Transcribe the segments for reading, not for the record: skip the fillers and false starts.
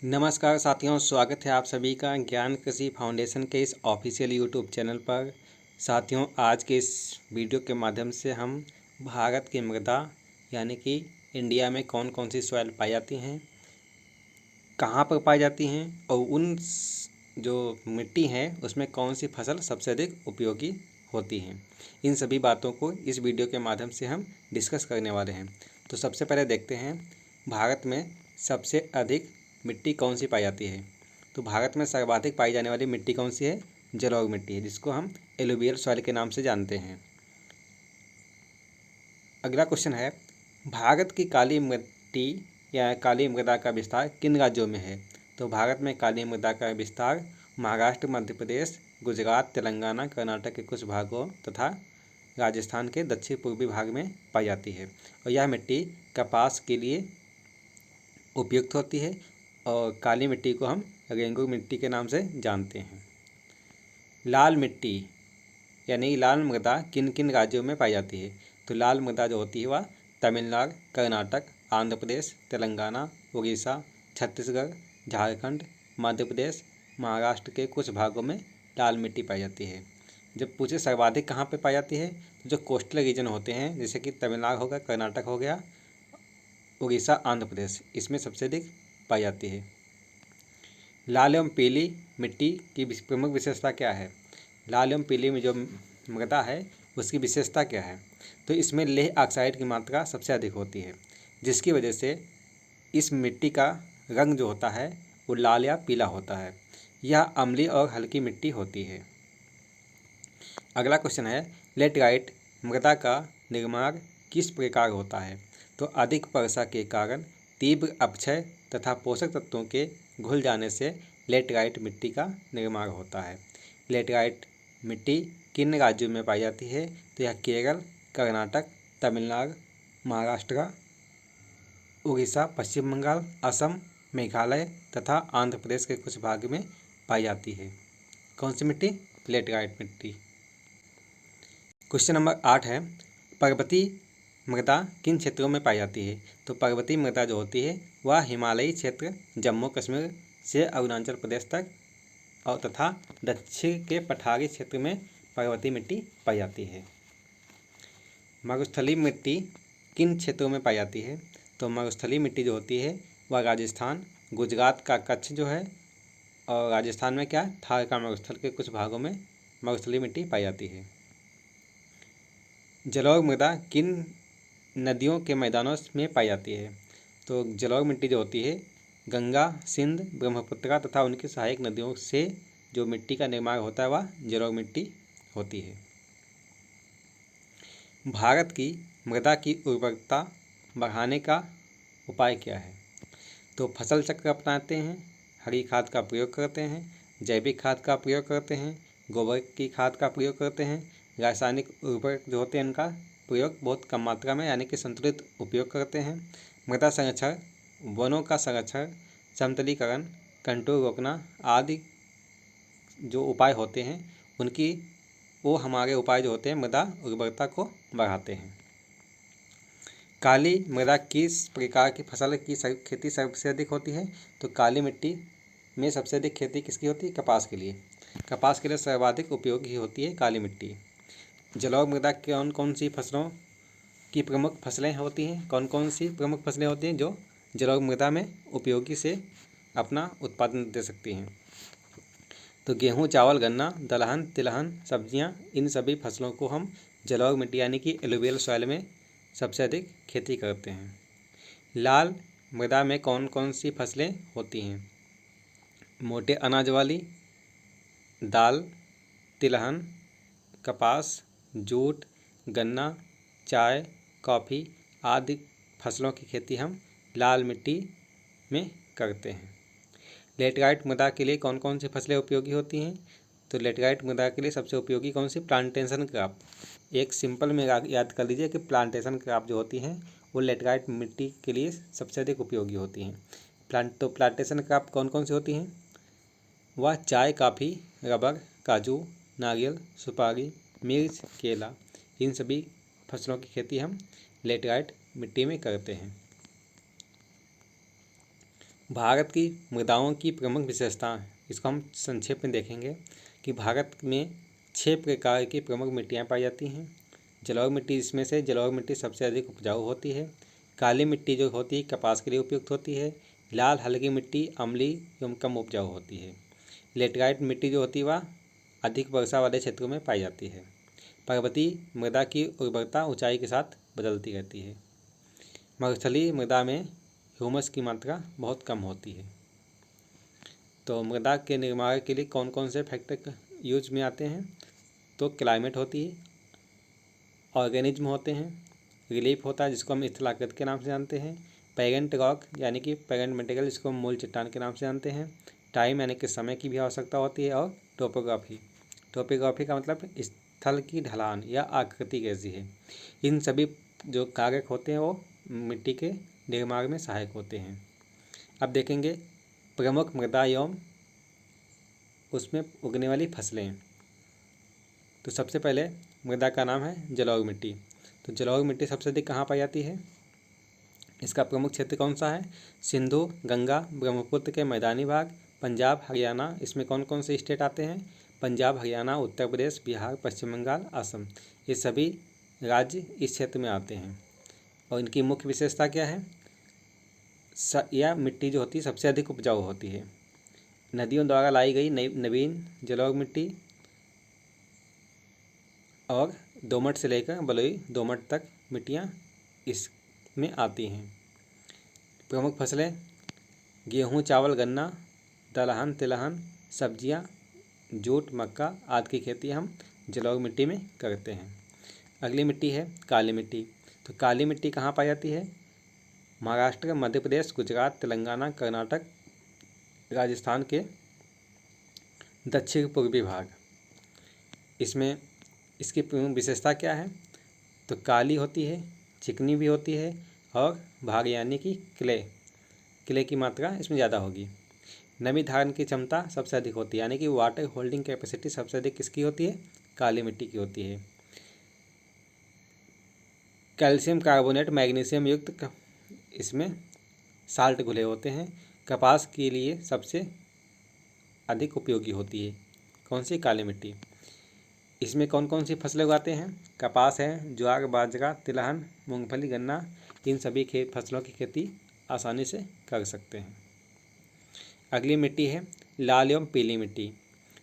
नमस्कार साथियों, स्वागत है आप सभी का ज्ञान कृषि फाउंडेशन के इस ऑफिशियल यूट्यूब चैनल पर। साथियों, आज के इस वीडियो के माध्यम से हम भारत की मृदा यानी कि इंडिया में कौन कौन सी सॉइल पाई जाती हैं, कहाँ पर पाई जाती हैं और जो मिट्टी है उसमें कौन सी फसल सबसे अधिक उपयोगी होती हैं, इन सभी बातों को इस वीडियो के माध्यम से हम डिस्कस करने वाले हैं। तो सबसे पहले देखते हैं भारत में सबसे अधिक मिट्टी कौन सी पाई जाती है। तो भारत में सर्वाधिक पाई जाने वाली मिट्टी कौन सी है? जलौढ़ मिट्टी है, जिसको हम एलुवियल सॉइल के नाम से जानते हैं। अगला क्वेश्चन है, भारत की काली मिट्टी या काली मृदा का विस्तार किन राज्यों में है? तो भारत में काली मृदा का विस्तार महाराष्ट्र, मध्य प्रदेश, गुजरात, तेलंगाना, कर्नाटक के कुछ भागों तथा राजस्थान के दक्षिण पूर्वी भाग में पाई जाती है और यह मिट्टी कपास के लिए उपयुक्त होती है और काली मिट्टी को हम रेंगू मिट्टी के नाम से जानते हैं। लाल मिट्टी यानी लाल मृदा किन किन राज्यों में पाई जाती है? तो लाल मृदा जो होती है वह तमिलनाडु, कर्नाटक, आंध्र प्रदेश, तेलंगाना, उड़ीसा, छत्तीसगढ़, झारखंड, मध्य प्रदेश, महाराष्ट्र के कुछ भागों में लाल मिट्टी पाई जाती है। जब पूछे सर्वाधिक कहाँ पे पाई जाती है, तो जो कोस्टल रीजन होते हैं जैसे कि तमिलनाडु हो गया, कर्नाटक हो गया, उड़ीसा, आंध्र प्रदेश, इसमें सबसे अधिक पाई जाती है। लाल एवं पीली मिट्टी की प्रमुख विशेषता क्या है? लाल एवं पीली में जो मृदा है उसकी विशेषता क्या है? तो इसमें लेह ऑक्साइड की मात्रा सबसे अधिक होती है, जिसकी वजह से इस मिट्टी का रंग जो होता है वो लाल या पीला होता है। यह अम्लीय और हल्की मिट्टी होती है। अगला क्वेश्चन है, लेटराइट मृदा का निर्माण किस प्रकार होता है? तो अधिक वर्षा के कारण तीव्र अपक्षय तथा पोषक तत्वों के घुल जाने से लेटराइट मिट्टी का निर्माण होता है। लेटराइट मिट्टी किन राज्यों में पाई जाती है? तो यह केरल, कर्नाटक, तमिलनाडु, महाराष्ट्र, उड़ीसा, पश्चिम बंगाल, असम, मेघालय तथा आंध्र प्रदेश के कुछ भाग में पाई जाती है। कौन सी मिट्टी? लेटराइट मिट्टी। क्वेश्चन नंबर 8 है, पर्वतीय मृदा किन क्षेत्रों में पाई जाती है? तो पर्वतीय मृदा जो होती है वह हिमालयी क्षेत्र, जम्मू कश्मीर से अरुणाचल प्रदेश तक और तथा दक्षिण के पठारी क्षेत्र में पर्वतीय मिट्टी पाई जाती है। मरुस्थलीय मिट्टी किन क्षेत्रों में पाई जाती है? तो मरुस्थलीय मिट्टी जो होती है वह राजस्थान, गुजरात का कच्छ जो है और राजस्थान में क्या थार का मरुस्थल के कुछ भागों में मरुस्थलीय मिट्टी पाई जाती है। जलौढ़ मृदा किन नदियों के मैदानों में पाई जाती है? तो जलौढ़ मिट्टी जो होती है गंगा, सिंध, ब्रह्मपुत्र तथा उनकी सहायक नदियों से जो मिट्टी का निर्माण होता है वह जलौढ़ मिट्टी होती है। भारत की मृदा की उर्वरकता बढ़ाने का उपाय क्या है? तो फसल चक्र अपनाते हैं, हरी खाद का प्रयोग करते हैं, जैविक खाद का प्रयोग करते हैं, गोबर की खाद का प्रयोग करते हैं, रासायनिक उर्वरक जो होते हैं उनका प्रयोग बहुत कम मात्रा में यानी कि संतुलित उपयोग करते हैं। मृदा संरक्षण, वनों का संरक्षण, समतलीकरण, कंटूर रोकना आदि जो उपाय होते हैं उनकी वो हमारे उपाय जो होते हैं मृदा उर्वरता को बढ़ाते हैं। काली मृदा किस प्रकार की फसल की खेती सबसे अधिक होती है? तो काली मिट्टी में सबसे अधिक खेती किसकी होती है? कपास के लिए। कपास के लिए सर्वाधिक उपयोगी होती है काली मिट्टी। जलौढ़ मृदा कौन कौन सी फसलों की प्रमुख फसलें होती हैं? कौन कौन सी प्रमुख फसलें होती हैं जो जलौढ़ मृदा में उपयोगी से अपना उत्पादन दे सकती हैं? तो गेहूँ, चावल, गन्ना, दलहन, तिलहन, सब्जियाँ, इन सभी फसलों को हम जलौढ़ मिट्टी यानी कि एलुवियल सॉइल में सबसे अधिक खेती करते हैं। लाल मृदा में कौन कौन सी फसलें होती हैं? मोटे अनाज वाली, दाल, तिलहन, कपास, जूट, गन्ना, चाय, कॉफ़ी आदि फसलों की खेती हम लाल मिट्टी में करते हैं। लेटराइट मृदा के लिए कौन कौन सी फसलें उपयोगी होती हैं? तो लेटराइट मृदा के लिए सबसे उपयोगी कौन सी? Plantation crop. एक सिंपल में याद कर लीजिए कि प्लांटेशन क्रॉप जो होती हैं वो लेटराइट मिट्टी के लिए सबसे अधिक उपयोगी होती हैं। प्लांटेशन क्रॉप कौन कौन सी होती हैं? वह चाय, कॉफ़ी, रबर, काजू, नारियल, सुपारी, मिर्च, केला, इन सभी फसलों की खेती हम लेटराइट मिट्टी में करते हैं। भारत की मृदाओं की प्रमुख विशेषताएं, इसको हम संक्षेप में देखेंगे कि भारत में 6 प्रकार की प्रमुख मिट्टियाँ पाई जाती हैं। जलौढ़ मिट्टी, इसमें से जलौढ़ मिट्टी सबसे अधिक उपजाऊ होती है। काली मिट्टी जो होती है कपास के लिए उपयुक्त होती है। लाल हल्की मिट्टी अम्लीय एवं कम उपजाऊ होती है। लेटराइट मिट्टी जो होती है वह अधिक वर्षा वाले क्षेत्रों में पाई जाती है। पर्वतीय मृदा की उर्वरता ऊंचाई के साथ बदलती रहती है। मरुस्थलीय मृदा में ह्यूमस की मात्रा बहुत कम होती है। तो मृदा के निर्माण के लिए कौन कौन से फैक्टर यूज में आते हैं? तो क्लाइमेट होती है, ऑर्गेनिज्म होते हैं, रिलीफ होता है जिसको हम स्थलाकृत के नाम से जानते हैं, पेरेंट रॉक यानी कि पेरेंट मटेरियल जिसको हम मूल चट्टान के नाम से जानते हैं, टाइम यानी कि समय की भी आवश्यकता होती है, और टोपोग्राफी। टोपोग्राफी का मतलब स्थल की ढलान या आकृति कैसी है। इन सभी जो कारक होते हैं वो मिट्टी के निर्माण में सहायक होते हैं। अब देखेंगे प्रमुख मृदा एवं उसमें उगने वाली फसलें। तो सबसे पहले मृदा का नाम है जलौढ़ मिट्टी। तो जलौढ़ मिट्टी सबसे अधिक कहाँ पाई जाती है? इसका प्रमुख क्षेत्र कौन सा है? सिंधु, गंगा, ब्रह्मपुत्र के मैदानी भाग, पंजाब, हरियाणा। इसमें कौन कौन से स्टेट आते हैं? पंजाब, हरियाणा, उत्तर प्रदेश, बिहार, पश्चिम बंगाल, असम। ये सभी राज्य इस क्षेत्र में आते हैं। और इनकी मुख्य विशेषता क्या है? यह मिट्टी जो होती है सबसे अधिक उपजाऊ होती है। नदियों द्वारा लाई गई नवीन जलौढ़ मिट्टी और दोमट से लेकर बलुई दोमट तक मिट्टियाँ इसमें आती हैं। प्रमुख फसलें गेहूँ, चावल, गन्ना, दलहन, तिलहन, सब्जियाँ, जूट, मक्का आदि की खेती हम जलौढ़ मिट्टी में करते हैं। अगली मिट्टी है काली मिट्टी। तो काली मिट्टी कहाँ पाई जाती है? महाराष्ट्र, मध्य प्रदेश, गुजरात, तेलंगाना, कर्नाटक, राजस्थान के दक्षिण पूर्वी भाग। इसमें इसकी प्रमुख विशेषता क्या है? तो काली होती है, चिकनी भी होती है, और भाग यानी कि क्ले की मात्रा इसमें ज़्यादा होगी। नमी धारण की क्षमता सबसे अधिक होती है, यानी कि वाटर होल्डिंग कैपेसिटी सबसे अधिक किसकी होती है? काली मिट्टी की होती है। कैल्शियम कार्बोनेट, मैग्नीशियम युक्त इसमें साल्ट घुले होते हैं। कपास के लिए सबसे अधिक उपयोगी होती है। कौन सी? काली मिट्टी। इसमें कौन कौन सी फसलें उगाते हैं? कपास है, ज्वार, बाजरा, तिलहन, मूंगफली, गन्ना। इन सभी फसलों की खेती आसानी से कर सकते हैं। अगली मिट्टी है लाल एवं पीली मिट्टी।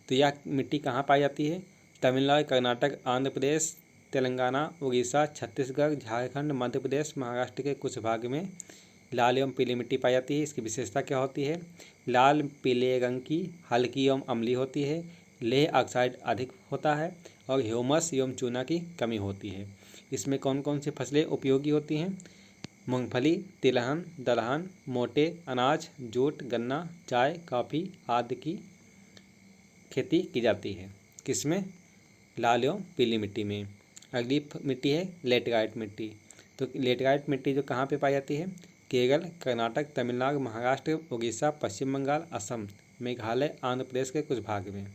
तो यह मिट्टी कहाँ पाई जाती है? तमिलनाडु, कर्नाटक, आंध्र प्रदेश, तेलंगाना, उड़ीसा, छत्तीसगढ़, झारखंड, मध्य प्रदेश, महाराष्ट्र के कुछ भाग में लाल एवं पीली मिट्टी पाई जाती है। इसकी विशेषता क्या होती है? लाल पीले रंग की, हल्की एवं अम्लीय होती है, लेह ऑक्साइड अधिक होता है, और ह्यूमस एवं चूना की कमी होती है। इसमें कौन कौन सी फसलें उपयोगी होती हैं? मूंगफली, तिलहन, दलहन, मोटे अनाज, जूट, गन्ना, चाय, कॉफ़ी आदि की खेती की जाती है। किसमें? लाल एवं पीली मिट्टी में। अगली मिट्टी है लेटराइट मिट्टी। तो लेटराइट मिट्टी जो कहाँ पे पाई जाती है? केरल, कर्नाटक, तमिलनाडु, महाराष्ट्र, उड़ीसा, पश्चिम बंगाल, असम, मेघालय, आंध्र प्रदेश के कुछ भाग में।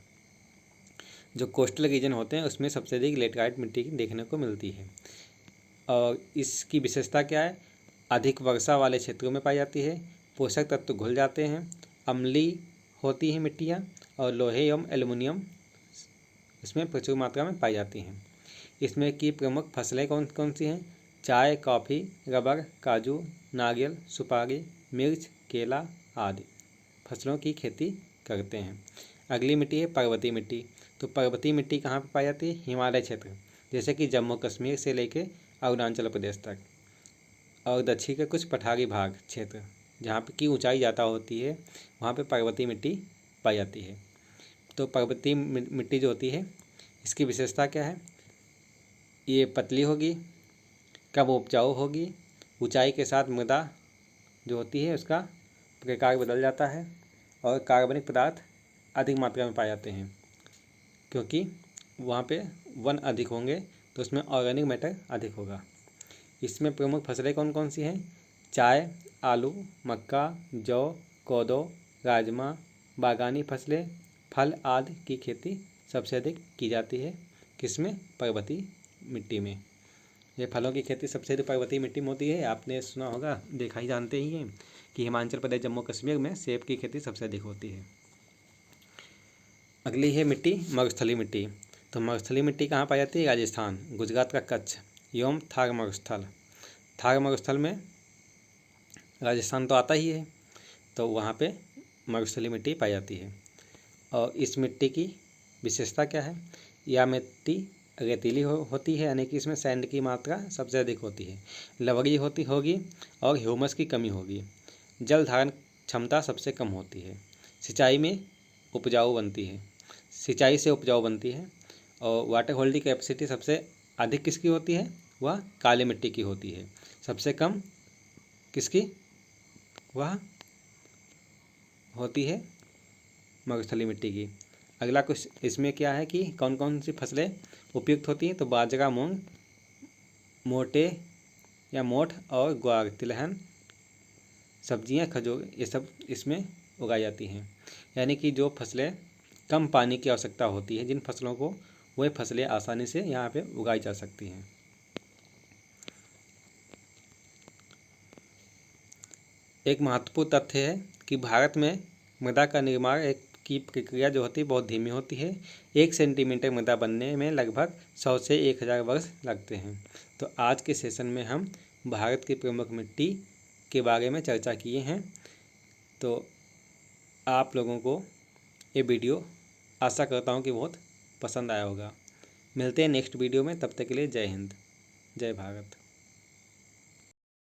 जो कोस्टल रीजन होते हैं उसमें सबसे अधिक लेटराइट मिट्टी देखने को मिलती है। और इसकी विशेषता क्या है? अधिक वर्षा वाले क्षेत्रों में पाई जाती है, पोषक तत्व घुल जाते हैं, अम्लीय होती हैं मिट्टियाँ, और लोहे एवं एल्युमिनियम इसमें प्रचुर मात्रा में पाई जाती हैं। इसमें की प्रमुख फसलें कौन कौन सी हैं? चाय, कॉफ़ी, रबर, काजू, नारियल, सुपारी, मिर्च, केला आदि फसलों की खेती करते हैं। अगली मिट्टी है पर्वतीय मिट्टी। तो पर्वतीय मिट्टी कहाँ पर पाई जाती है? हिमालय क्षेत्र, जैसे कि जम्मू कश्मीर से लेकर अरुणाचल प्रदेश तक, और दक्षिण के कुछ पठारी भाग क्षेत्र जहाँ पर की ऊंचाई ज़्यादा होती है वहाँ पे पर्वतीय मिट्टी पाई जाती है। तो पर्वतीय मिट्टी जो होती है इसकी विशेषता क्या है? ये पतली होगी, कम उपजाऊ होगी, ऊंचाई के साथ मृदा जो होती है उसका प्रकार बदल जाता है, और कार्बनिक पदार्थ अधिक मात्रा में पाए जाते हैं, क्योंकि वहाँ पे वन अधिक होंगे तो उसमें ऑर्गेनिक मैटर अधिक होगा। इसमें प्रमुख फसलें कौन कौन सी हैं? चाय, आलू, मक्का, जौ, कोदो, राजमा, बागानी फसलें, फल आदि की खेती सबसे अधिक की जाती है। किसमें? पर्वतीय मिट्टी में। ये फलों की खेती सबसे अधिक पर्वतीय मिट्टी में होती है। आपने सुना होगा, देखा ही जानते ही हैं कि हिमाचल प्रदेश जम्मू कश्मीर में सेब की खेती सबसे अधिक होती है। अगली है मिट्टी मरुस्थलीय मिट्टी। तो मरुस्थलीय मिट्टी कहाँ पाई जाती है? राजस्थान, गुजरात का कच्छ एवं थार मरुस्थल। थार मरुस्थल में राजस्थान तो आता ही है, तो वहाँ पे मरुस्थलीय मिट्टी पाई जाती है। और इस मिट्टी की विशेषता क्या है? यह मिट्टी रेतीली होती है, यानी कि इसमें सैंड की मात्रा सबसे अधिक होती है, लवणीय होगी और ह्यूमस की कमी होगी। जल धारण क्षमता सबसे कम होती है। सिंचाई से उपजाऊ बनती है। और वाटर होल्डिंग कैपेसिटी सबसे अधिक किसकी होती है? वह काली मिट्टी की होती है। सबसे कम किसकी? वह होती है मरुस्थलीय मिट्टी की। अगला कुछ इसमें क्या है कि कौन कौन सी फसलें उपयुक्त होती हैं? तो बाजरा, मूंग, मोटे या मोठ और ग्वार, तिलहन, सब्जियां, खजूर, ये सब इसमें उगाई जाती हैं। यानी कि जो फसलें कम पानी की आवश्यकता होती है, जिन फसलों को, वह फसलें आसानी से यहाँ पे उगाई जा सकती हैं। एक महत्वपूर्ण तथ्य है कि भारत में मृदा का निर्माण की प्रक्रिया जो होती है बहुत धीमी होती है। 1 सेंटीमीटर मृदा बनने में लगभग 100 से 1000 वर्ष लगते हैं। तो आज के सेशन में हम भारत की प्रमुख मिट्टी के बारे में चर्चा किए हैं। तो आप लोगों को ये वीडियो आशा करता हूँ कि बहुत पसंद आया होगा। मिलते हैं नेक्स्ट वीडियो में, तब तक के लिए जय हिंद, जय भारत।